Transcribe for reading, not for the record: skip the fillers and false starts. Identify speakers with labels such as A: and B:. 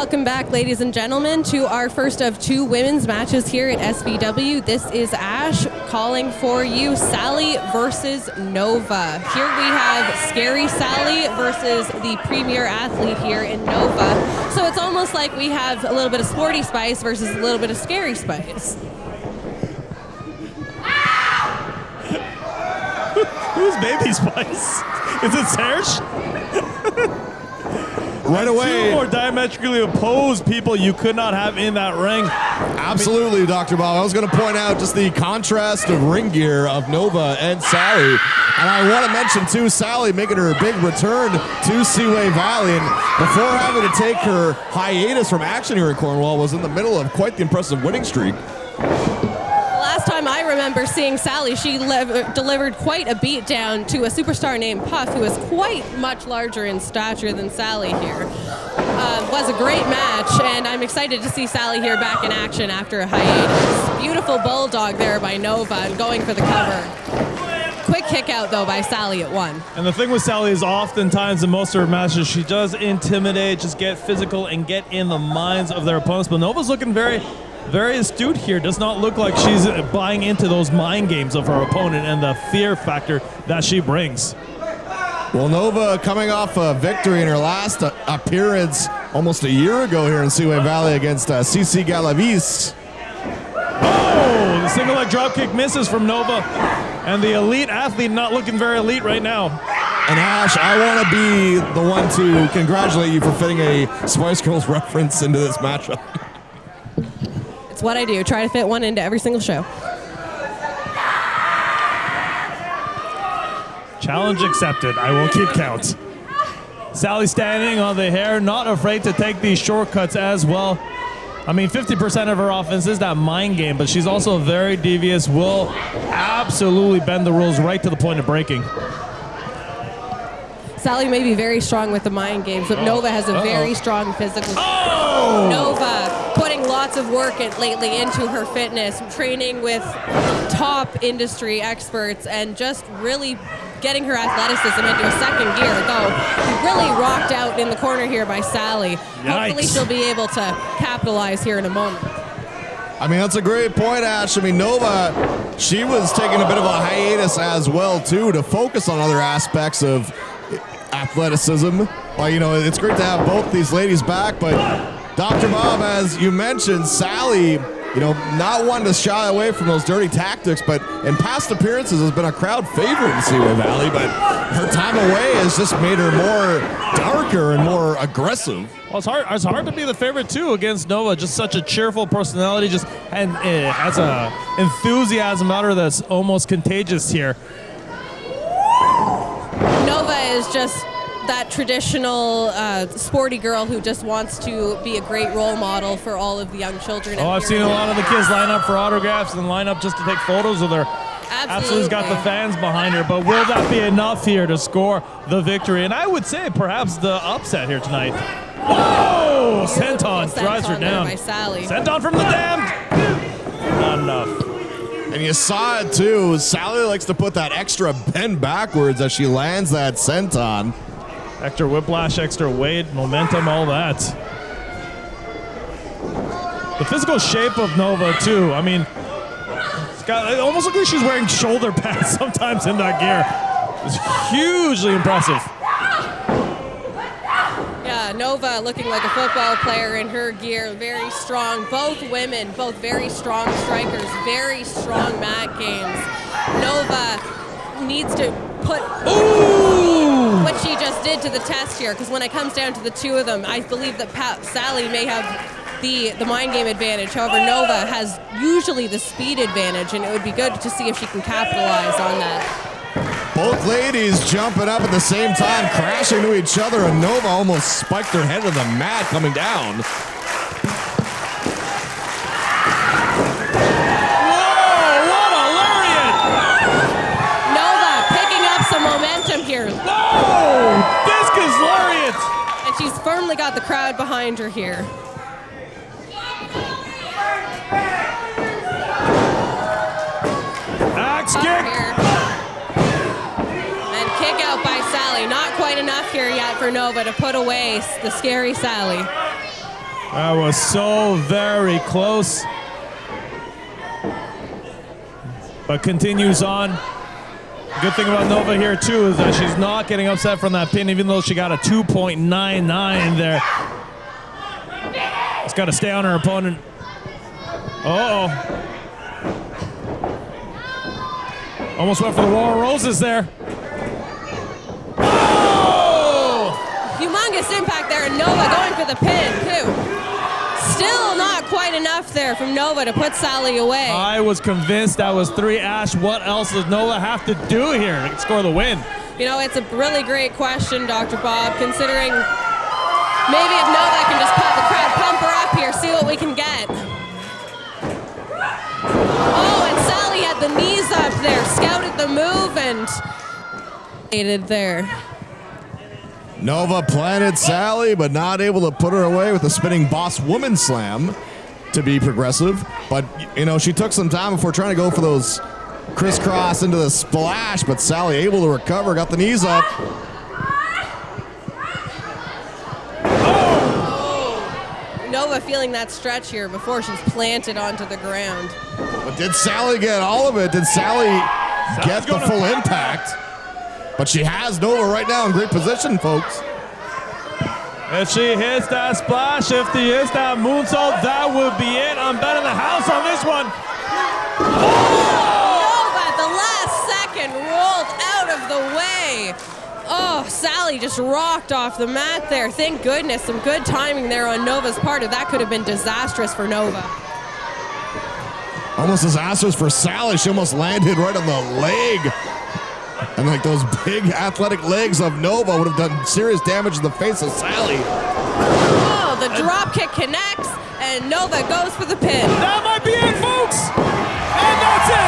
A: Welcome back, ladies and gentlemen, to our first of two women's matches here at SVW. This is Ash calling for you, Sally versus Nova. Here we have Scary Sally versus the premier athlete here in Nova. So it's almost like we have a little bit of Sporty Spice versus a little bit of Scary Spice.
B: Who's Baby Spice? Is it Serge?
C: Right away.
B: Two more diametrically opposed people you could not have in that ring.
C: Absolutely, Dr. Bob. I was going to point out just the contrast of ring gear of Nova and Sally. And I want to mention, too, Sally making her big return to Seaway Valley. And before having to take her hiatus from action here in Cornwall, was in the middle of quite the impressive winning streak.
A: Last time I remember seeing Sally, she delivered quite a beatdown to a superstar named Puff, who is quite much larger in stature than Sally here. Was a great match, and I'm excited to see Sally here back in action after a hiatus. Beautiful bulldog there by Nova and going for the cover. Quick kick out, though, by Sally at one.
B: And the thing with Sally is oftentimes in most of her matches, she does intimidate, just get physical and get in the minds of their opponents. But Nova's looking very astute here. Does not look like she's buying into those mind games of her opponent and the fear factor that she brings.
C: Well, Nova coming off a victory in her last appearance almost a year ago here in Seaway Valley against CC Galavis.
B: Oh, the single leg dropkick misses from Nova. And the elite athlete not looking very elite right now.
C: And Ash, I want to be the one to congratulate you for fitting a Spice Girls reference into this matchup.
A: It's what I do. Try to fit one into every single show.
B: Challenge accepted. I will keep count. Sally standing on the hair, not afraid to take these shortcuts as well. I mean, 50% of her offense is that mind game, but she's also very devious, will absolutely bend the rules right to the point of breaking.
A: Sally may be very strong with the mind games, but Nova has a very strong physical. Nova putting lots of work lately into her fitness, training with top industry experts, and just really getting her athleticism into a second gear, though really rocked out in the corner here by Sally.
B: Yikes.
A: Hopefully she'll be able to capitalize here in a moment.
C: I mean, that's a great point, Ash. I mean, Nova, she was taking a bit of a hiatus as well, too, to focus on other aspects of athleticism. Well, you know, it's great to have both these ladies back, but Dr. Bob, as you mentioned, Sally, you know, not one to shy away from those dirty tactics, but in past appearances has been a crowd favorite in Seaway Valley, but her time away has just made her more darker and more aggressive.
B: Well, it's hard to be the favorite, too, against Nova. Just such a cheerful personality, just and has a enthusiasm out of her that's almost contagious here.
A: Nova is just that traditional sporty girl who just wants to be a great role model for all of the young children.
B: Oh, I've seen a lot of the kids line up for autographs and line up just to take photos with her. Absolutely got the fans behind her, but will that be enough here to score the victory? And I would say perhaps the upset here tonight. Oh, Senton drives her down.
A: By Sally.
B: Senton from the damned. Not enough.
C: And you saw it, too. Sally likes to put that extra bend backwards as she lands that senton.
B: Extra whiplash, extra weight, momentum, all that. The physical shape of Nova, too. I mean, it almost looks like she's wearing shoulder pads sometimes in that gear. It's hugely impressive.
A: Yeah, Nova looking like a football player in her gear. Very strong. Both women, both very strong strikers, very strong mat games. Nova needs to put what she just did to the test here, because when it comes down to the two of them, I believe that Sally may have the mind game advantage. However, Nova has usually the speed advantage, and it would be good to see if she can capitalize on that.
C: Both ladies jumping up at the same time, crashing to each other, and Nova almost spiked her head to the mat coming down.
A: Here.
B: Oh, discus lariat!
A: And she's firmly got the crowd behind her here.
B: Axe kick!
A: And kick out by Sally. Not quite enough here yet for Nova to put away the Scary Sally.
B: That was so very close. But continues on. Good thing about Nova here too is that she's not getting upset from that pin, even though she got a 2.99 there. Just got to stay on her opponent. Uh-oh. Almost went for the Royal Roses there. Oh!
A: Humongous impact there, and Nova going for the pin, too. Still not quite enough there from Nova to put Sally away.
B: I was convinced that was 3. Ash, what else does Nova have to do here to score the win?
A: You know, it's a really great question, Dr. Bob, considering maybe if Nova can just put the crowd pumper up here, see what we can get. Oh, and Sally had the knees up there, scouted the move, and there.
C: Nova planted Sally, but not able to put her away with the spinning boss woman slam to be progressive. But, you know, she took some time before trying to go for those crisscross into the splash, but Sally able to recover, got the knees up.
A: Nova feeling that stretch here before she's planted onto the ground.
C: But did Sally get all of it? Did Sally get the full impact? But she has Nova right now in great position, folks.
B: If she hits that splash, if she hits that moonsault, that would be it. I'm betting the house on this one. Oh!
A: Nova at the last second rolled out of the way. Oh, Sally just rocked off the mat there. Thank goodness, some good timing there on Nova's part, or that could have been disastrous for Nova.
C: Almost disastrous for Sally. She almost landed right on the leg. And like those big athletic legs of Nova would have done serious damage to the face of Sally.
A: Oh, the drop kick connects, and Nova goes for the pin.
B: That might be it, folks. And that's it.